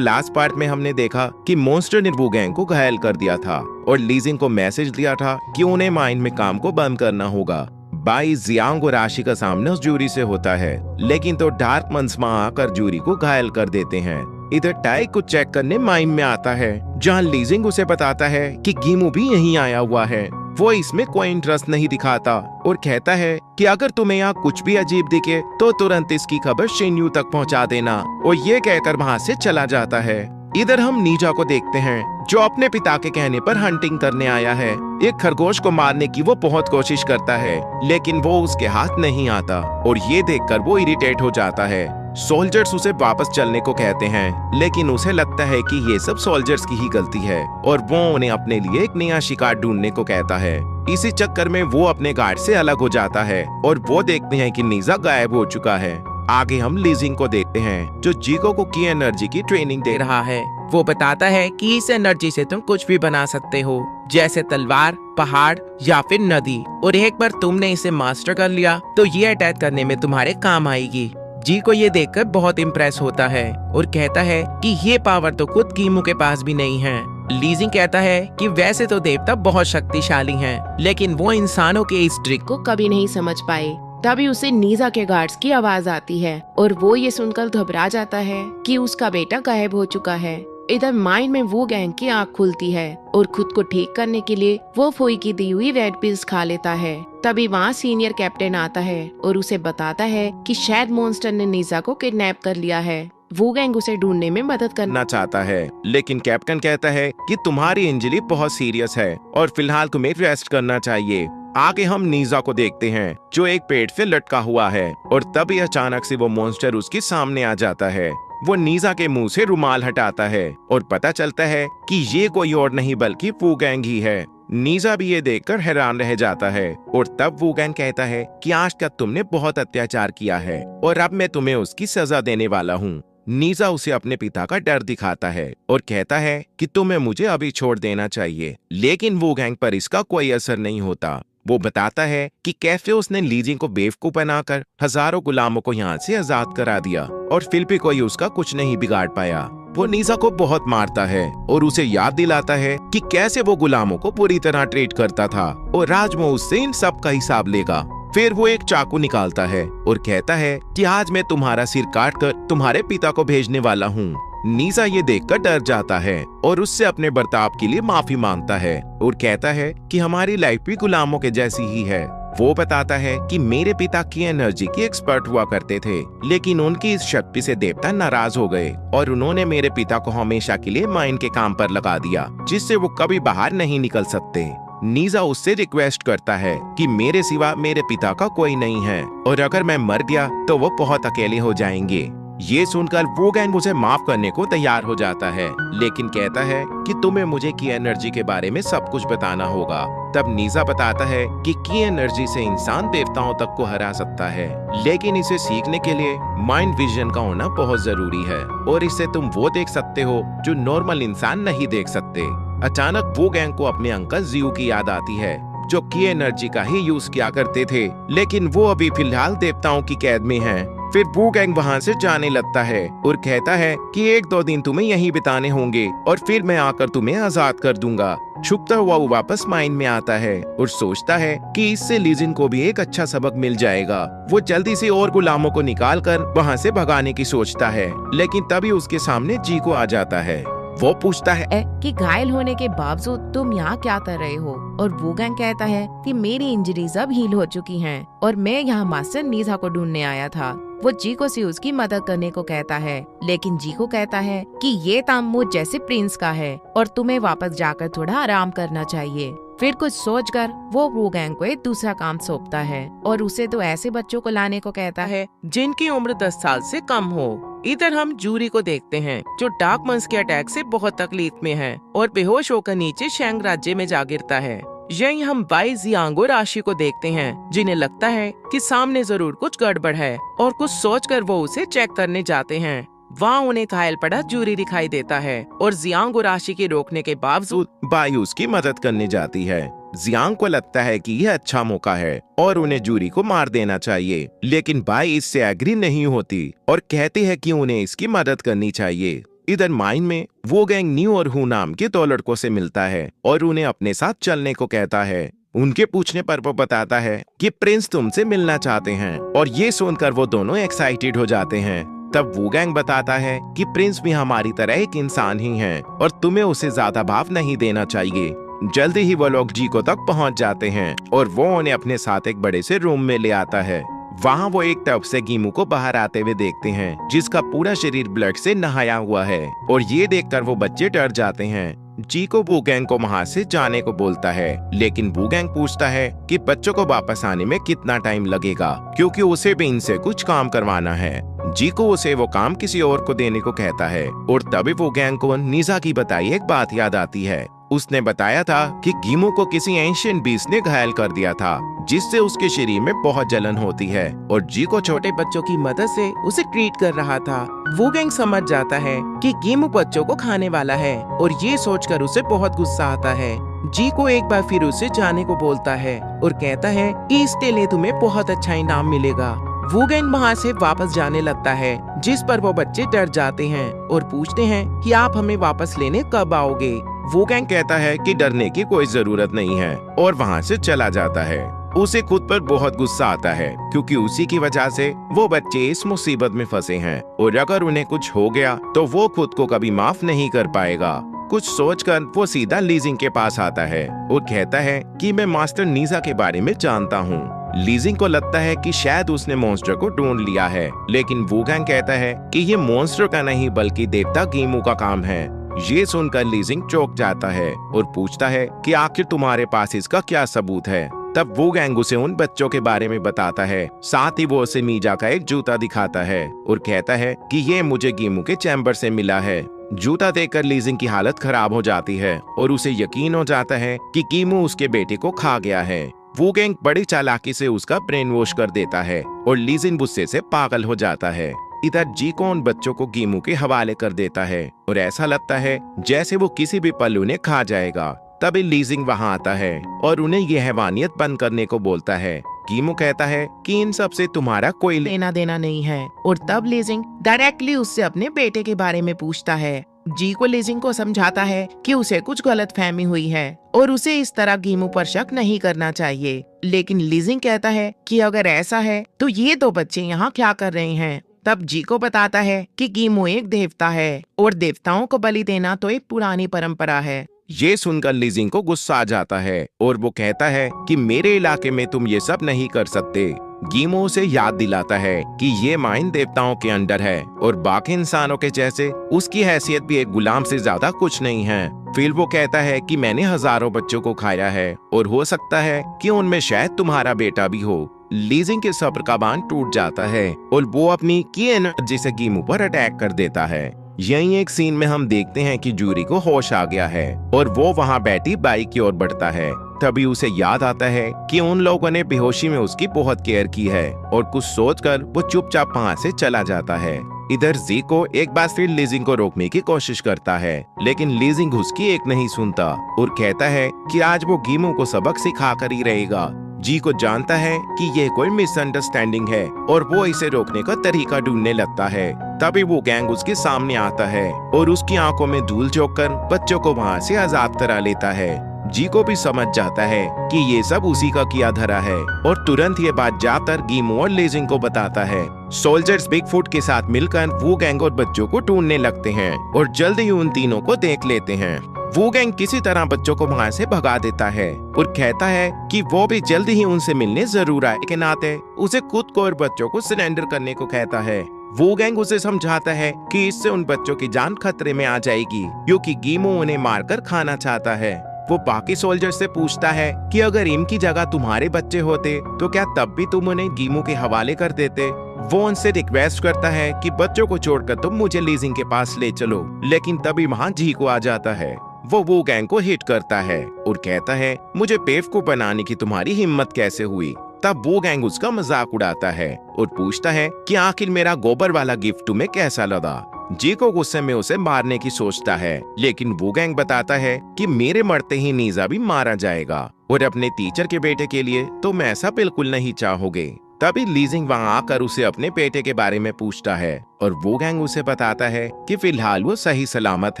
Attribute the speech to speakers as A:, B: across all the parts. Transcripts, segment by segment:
A: Last part में हमने देखा कि मॉन्स्टर ने वू गैंग को घायल कर दिया था और लीजिंग को मैसेज दिया था कि उन्हें माइन में काम को बंद करना होगा। बाई जियांग और आशी का सामना उस जूरी से होता है, लेकिन तो डार्क मंसमा आकर जूरी को घायल कर देते हैं। इधर टाई को चेक करने माइन में आता है, जहां लीजिंग उसे बताता है कि गीमू भी यहीं आया हुआ है। वो इसमें कोई इंटरेस्ट नहीं दिखाता और कहता है कि अगर तुम्हें यहाँ कुछ भी अजीब दिखे तो तुरंत इसकी खबर शिन्यू तक पहुँचा देना, और ये कहकर वहाँ से चला जाता है। इधर हम नीजा को देखते हैं, जो अपने पिता के कहने पर हंटिंग करने आया है। एक खरगोश को मारने की वो बहुत कोशिश करता है, लेकिन वो उसके हाथ नहीं आता और ये देखकर वो इरिटेट हो जाता है। सोल्जर्स उसे वापस चलने को कहते हैं, लेकिन उसे लगता है कि ये सब सोल्जर्स की ही गलती है और वो उन्हें अपने लिए एक नया शिकार ढूंढने को कहता है। इसी चक्कर में वो अपने गार्ड से अलग हो जाता है और वो देखते हैं कि नीजा गायब हो चुका है। आगे हम लीजिंग को देखते हैं, जो जीको को की एनर्जी की ट्रेनिंग दे रहा है।
B: वो बताता है कि इस एनर्जी से तुम कुछ भी बना सकते हो, जैसे तलवार, पहाड़ या फिर नदी, और एक बार तुमने इसे मास्टर कर लिया तो ये अटैक करने में तुम्हारे काम आएगी। जी को ये देखकर बहुत इम्प्रेस होता है और कहता है कि ये पावर तो खुद गीमू के पास भी नहीं है। लीजिंग कहता है कि वैसे तो देवता बहुत शक्तिशाली हैं, लेकिन वो इंसानों के इस ट्रिक
C: को कभी नहीं समझ पाए। तभी उसे नीजा के गार्ड्स की आवाज आती है और वो ये सुनकर घबरा जाता है कि उसका बेटा गायब हो चुका है। इधर माइंड में वो गैंग की आँख खुलती है और खुद को ठीक करने के लिए वो फुई की दी हुई रेड पिल्स खा लेता है। तभी वहाँ सीनियर कैप्टन आता है और उसे बताता है कि शायद मॉन्स्टर ने नीजा को किडनैप कर लिया है। वो गैंग उसे ढूंढने में मदद करना
A: चाहता है, लेकिन कैप्टन कहता है कि तुम्हारी इंजरी बहुत सीरियस है और फिलहाल तुम्हें रेस्ट करना चाहिए। आगे हम नीजा को देखते हैं, जो एक पेड़ से लटका हुआ है और तभी अचानक से वो मॉन्स्टर उसके सामने आ जाता है। वो नीजा के मुंह से रुमाल हटाता है और पता चलता है कि ये कोई और नहीं बल्कि वू गैंग ही है। नीजा भी ये देखकर हैरान रह जाता है और तब वू गैंग कहता है कि आज तक तुमने बहुत अत्याचार किया है और अब मैं तुम्हें उसकी सजा देने वाला हूँ। नीजा उसे अपने पिता का डर दिखाता है और कहता है कि तुम्हें मुझे अभी छोड़ देना चाहिए, लेकिन वू गैंग पर इसका कोई असर नहीं होता। वो बताता है कि कैसे उसने लीजिंग को बेवकूफ बनाकर हजारों गुलामों को यहाँ से आजाद करा दिया और फिर भी कोई उसका कुछ नहीं बिगाड़ पाया। वो नीजा को बहुत मारता है और उसे याद दिलाता है कि कैसे वो गुलामों को पूरी तरह ट्रीट करता था और राजमो उससे इन सब का हिसाब लेगा। फिर वो एक चाकू निकालता है और कहता है कि आज मैं तुम्हारा सिर काटकर तुम्हारे पिता को भेजने वाला हूँ। नीजा ये देखकर डर जाता है और उससे अपने बर्ताव के लिए माफी मांगता है और कहता है कि हमारी लाइफ भी गुलामों के जैसी ही है। वो बताता है कि मेरे पिता की एनर्जी के एक्सपर्ट हुआ करते थे, लेकिन उनकी इस शक्ति से देवता नाराज हो गए और उन्होंने मेरे पिता को हमेशा के लिए माइन के काम पर लगा दिया, जिससे वो कभी बाहर नहीं निकल सकते। नीजा उससे रिक्वेस्ट करता है कि मेरे सिवा मेरे पिता का कोई नहीं है और अगर मैं मर गया तो वो बहुत अकेले हो जाएंगे। ये सुनकर वो गैंग उसे माफ करने को तैयार हो जाता है, लेकिन कहता है कि तुम्हें मुझे की एनर्जी के बारे में सब कुछ बताना होगा। तब नीजा बताता है कि की एनर्जी से इंसान देवताओं तक को हरा सकता है, लेकिन इसे सीखने के लिए माइंड विजन का होना बहुत जरूरी है और इससे तुम वो देख सकते हो जो नॉर्मल इंसान नहीं देख सकते। अचानक वो गैंग को अपने अंकल जियो की याद आती है, जो की एनर्जी का ही यूज किया करते थे, लेकिन वो अभी फिलहाल देवताओं की कैद में हैं। फिर वू गैंग वहाँ से जाने लगता है और कहता है कि 1-2 दिन तुम्हें यहीं बिताने होंगे और फिर मैं आकर तुम्हें आजाद कर दूंगा। छुपता हुआ वो वापस माइन में आता है और सोचता है कि इससे लीजिन को भी एक अच्छा सबक मिल जाएगा। वो जल्दी से और गुलामों को निकाल कर वहाँ से भगाने की सोचता है, लेकिन तभी उसके सामने जी को आ जाता है। वो पूछता है
C: कि घायल होने के बावजूद तुम यहाँ क्या कर रहे हो, और वो गैंग कहता है कि मेरी इंजरीज अब हील हो चुकी हैं और मैं यहाँ मास्टर नीजा को ढूंढने आया था। वो जीको से उसकी मदद करने को कहता है, लेकिन जीको कहता है कि ये काम मुझ जैसे प्रिंस का है और तुम्हें वापस जाकर थोड़ा आराम करना चाहिए। फिर कुछ सोचकर वो गैंग को एक दूसरा काम सौंपता है और उसे तो ऐसे बच्चों को लाने को कहता है
B: जिनकी उम्र 10 साल से कम हो। इधर हम जूरी को देखते हैं, जो डार्क मंस के अटैक से बहुत तकलीफ में है और बेहोश होकर नीचे शेंग राज्य में जा गिरता है। यहीं हम बाई जियांग और आशी को देखते हैं, जिन्हें लगता है कि सामने जरूर कुछ गड़बड़ है और कुछ सोचकर वो उसे चेक करने जाते हैं। वहाँ उन्हें घायल पड़ा जूरी दिखाई देता है और जियांग और आशी के रोकने के बावजूद
A: बाई उसकी मदद करने जाती है। जियांग को लगता है कि यह अच्छा मौका है और उन्हें जूरी को मार देना चाहिए, लेकिन बाई इससे एग्री नहीं होती और कहती है कि उन्हें इसकी मदद करनी चाहिए। इधर माइन में वो गैंग न्यू और हु नाम के 2 लड़कों से मिलता है और उन्हें अपने साथ चलने को कहता है। उनके पूछने पर वो बताता है कि प्रिंस तुमसे मिलना चाहते हैं और ये सुनकर वो दोनों एक्साइटेड हो जाते हैं। तब वो गैंग बताता है कि प्रिंस भी हमारी तरह एक इंसान ही है और तुम्हें उसे ज्यादा भाव नहीं देना चाहिए। जल्दी ही वो लोग जीको तक पहुंच जाते हैं और वो उन्हें अपने साथ एक बड़े से रूम में ले आता है। वहाँ वो एक टब से गीमू को बाहर आते हुए देखते हैं जिसका पूरा शरीर ब्लड से नहाया हुआ है और ये देखकर वो बच्चे डर जाते हैं। जीको वूगैंग को वहाँ से जाने को बोलता है, लेकिन वूगैंग पूछता है कि बच्चों को वापस आने में कितना टाइम लगेगा क्योंकि उसे भी इनसे कुछ काम करवाना है। जीको उसे वो काम किसी और को देने को कहता है और तभी वूगैंग को नीजा की बताई एक बात याद आती है। उसने बताया था कि गीमू को किसी एंशिएंट बीस्ट ने घायल कर दिया था जिससे उसके शरीर में बहुत जलन होती है और जीको
B: छोटे बच्चों की मदद से उसे ट्रीट कर रहा था। वूगैंग समझ जाता है कि गीमू बच्चों को खाने वाला है और ये सोचकर उसे बहुत गुस्सा आता है। जी को एक बार फिर उसे जाने को बोलता है और कहता है कि इसके लिए तुम्हें बहुत अच्छा इनाम मिलेगा। वूगैंग वहाँ से वापस जाने लगता है जिस पर वो बच्चे डर जाते हैं और पूछते हैं कि आप हमें वापस लेने कब आओगे।
A: वूगैंग कहता है कि डरने की कोई जरूरत नहीं है और वहाँ से चला जाता है। उसे खुद पर बहुत गुस्सा आता है क्योंकि उसी की वजह से वो बच्चे इस मुसीबत में फंसे हैं और अगर उन्हें कुछ हो गया तो वो खुद को कभी माफ नहीं कर पाएगा। कुछ सोचकर वो सीधा लीजिंग के पास आता है और कहता है कि मैं मास्टर नीजा के बारे में जानता हूँ। लीजिंग को लगता है कि शायद उसने मॉन्स्टर को ढूंढ लिया है, लेकिन वूगैंग कहता है कि ये मॉन्स्टर का नहीं बल्कि देवता गीमू का काम है। ये सुनकर लीजिंग चौंक जाता है और पूछता है कि आखिर तुम्हारे पास इसका क्या सबूत है। तब वूगैंग उसे उन बच्चों के बारे में बताता है, साथ ही वो उसे मीजा का एक जूता दिखाता है और कहता है कि ये मुझे गीमू के चैम्बर से मिला है। जूता देखकर लीजिंग की हालत खराब हो जाती है और उसे यकीन हो जाता है कि गीमू उसके बेटे को खा गया है। वूगैंग बड़ी चालाकी से उसका ब्रेन वॉश कर देता है और लीजिंग गुस्से से पागल हो जाता है। इधर जीको उन बच्चों को गीमू के हवाले कर देता है और ऐसा लगता है जैसे वो किसी भी पल उन्हें खा जाएगा। तभी लीजिंग वहाँ आता है और उन्हें यह हैवानियत बंद करने को बोलता है। गीमू कहता है कि इन सब से तुम्हारा कोई
B: लेना देना नहीं है और तब लीजिंग डायरेक्टली उससे अपने बेटे के बारे में पूछता है। जी को लीजिंग को समझाता है कि उसे कुछ गलत फहमी हुई है और उसे इस तरह गीमू पर शक नहीं करना चाहिए, लेकिन लीजिंग कहता है कि अगर ऐसा है तो ये 2 बच्चे यहाँ क्या कर रहे हैं। तब जी को बताता है कि गीमू एक देवता है और देवताओं को बलि देना तो एक पुरानी परंपरा है।
A: ये सुनकर लीजिंग को गुस्सा आ जाता है और वो कहता है कि मेरे इलाके में तुम ये सब नहीं कर सकते। गीमू उसे याद दिलाता है कि ये माइन देवताओं के अंडर है और बाकी इंसानों के जैसे उसकी हैसियत भी एक गुलाम से ज्यादा कुछ नहीं है। फिर वो कहता है कि मैंने हजारों बच्चों को खाया है और हो सकता है कि उनमें शायद तुम्हारा बेटा भी हो। लीजिंग के सब्र का बांध टूट जाता है और वो अपनी की एनर्जी से गीमू पर अटैक कर देता है। यही एक सीन में हम देखते हैं कि जूरी को होश आ गया है और वो वहाँ बैठी बाइक की ओर बढ़ता है। तभी उसे याद आता है कि उन लोगों ने बेहोशी में उसकी बहुत केयर की है और कुछ सोचकर वो चुपचाप वहाँ से चला जाता है। इधर जीको एक बार फिर लीजिंग को रोकने की कोशिश करता है, लेकिन लीजिंग उसकी एक नहीं सुनता और कहता है कि आज वो गीमू को सबक सिखा कर ही रहेगा। जी को जानता है कि ये कोई मिसअंडरस्टैंडिंग है और वो इसे रोकने का तरीका ढूंढने लगता है। तभी वो गैंग उसके सामने आता है और उसकी आंखों में धूल झोंककर बच्चों को वहाँ से आजाद करा लेता है। जी को भी समझ जाता है कि ये सब उसी का किया धरा है और तुरंत ये बात जाकर गीमू और लीजिंग को बताता है। सोल्जर्स बिगफुट के साथ मिलकर वो गैंग और बच्चों को ढूंढने लगते हैं और जल्द ही उन तीनों को देख लेते हैं। वो गैंग किसी तरह बच्चों को वहाँ से भगा देता है और कहता है कि वो भी जल्द ही उनसे मिलने जरूर आए के नाते उसे खुद को और बच्चों को सरेंडर करने को कहता है। वो गैंग उसे समझाता है कि इससे उन बच्चों की जान खतरे में आ जाएगी क्योंकि गीमू उन्हें मारकर खाना चाहता है। वो बाकी सोल्जर से पूछता है कि अगर इनकी जगह तुम्हारे बच्चे होते तो क्या तब भी तुम उन्हें गीमू के हवाले कर देते। वो उनसे रिक्वेस्ट करता है कि बच्चों को छोड़कर तुम मुझे लीजिंग के पास ले चलो, लेकिन तभी वहाँ जी को आ जाता है। वो गैंग को हिट करता है और कहता है मुझे बेवकूफ बनाने की तुम्हारी हिम्मत कैसे हुई। तब वो गैंग उसका मजाक उड़ाता है और पूछता है कि आखिर मेरा गोबर वाला गिफ्ट तुम्हें कैसा लगा। जी को गुस्से में उसे मारने की सोचता है, लेकिन वो गैंग बताता है कि मेरे मरते ही नीजा भी मारा जाएगा और अपने टीचर के बेटे के लिए तुम ऐसा बिल्कुल नहीं चाहोगे। तभी लीजिंग वहाँ आकर उसे अपने बेटे के बारे में पूछता है और वो गैंग उसे बताता है कि फिलहाल वो सही सलामत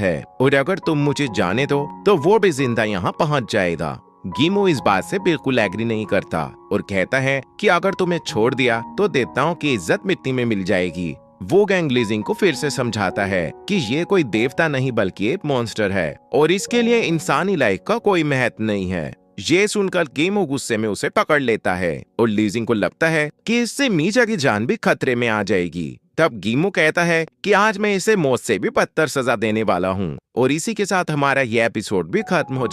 A: है और अगर तुम मुझे जाने दो तो वो भी जिंदा यहाँ पहुँच जाएगा। गीमो इस बात से बिल्कुल एग्री नहीं करता और कहता है कि अगर तुम्हें छोड़ दिया तो देवताओं की इज्जत मिट्टी में मिल जाएगी। वो गैंग लीजिंग को फिर से समझाता है कि ये कोई देवता नहीं बल्कि एक मॉन्स्टर है और इसके लिए इंसानी लाइफ का कोई महत्व नहीं है। ये सुनकर गीमो गुस्से में उसे पकड़ लेता है और लीजिंग को लगता है कि इससे मीजा की जान भी खतरे में आ जाएगी। तब गीमो कहता है कि आज मैं इसे मौत से भी बदतर सजा देने वाला हूँ और इसी के साथ हमारा यह एपिसोड भी खत्म हो